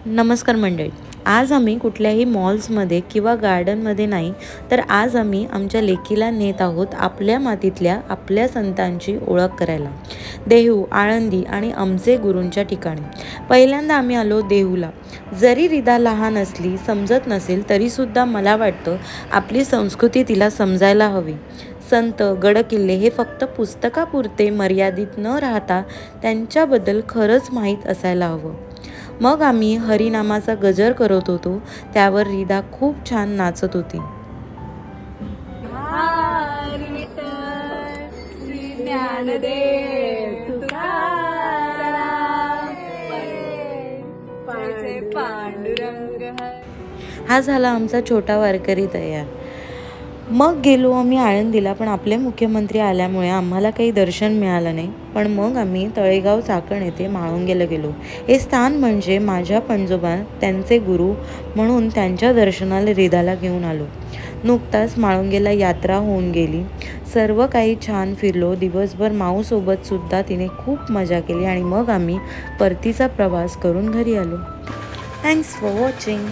नमस्कार मंडळी. आज आम्ही कुठल्याही मॉल्समध्ये किंवा गार्डनमध्ये नाही, तर आज आम्ही आमच्या लेकीला नेत आहोत आपल्या मातीतल्या आपल्या संतांची ओळख करायला. देहू, आळंदी आणि आमचे गुरूंच्या ठिकाणी. पहिल्यांदा आम्ही आलो देहूला. जरी रिदा लहान असली, समजत नसेल, तरीसुद्धा मला वाटतं आपली संस्कृती तिला समजायला हवी. संत, गडकिल्ले हे फक्त पुस्तकापुरते मर्यादित न राहता त्यांच्याबद्दल खरंच माहीत असायला हवं. मग आम्ही हरिनामाचा गजर करत होतो, त्यावर रिदा खूप छान नाचत होती. हा झाला आमचा छोटा वारकरी तयार. मग गेलो आम्ही आळंदीला, पण आपले मुख्यमंत्री आल्यामुळे आम्हाला काही दर्शन मिळालं नाही. पण मग आम्ही तळेगाव चाकण येथे म्हाळुंगेला गेलो. हे स्थान म्हणजे माझ्या पणजोबा त्यांचे गुरु म्हणून त्यांच्या दर्शनाला रिदाला घेऊन आलो. नुकताच म्हाळुंगेला यात्रा होऊन गेली. सर्व काही छान फिरलो. दिवसभर माऊसोबत सुद्धा तिने खूप मजा केली आणि मग आम्ही परतीचा प्रवास करून घरी आलो. Thanks for watching.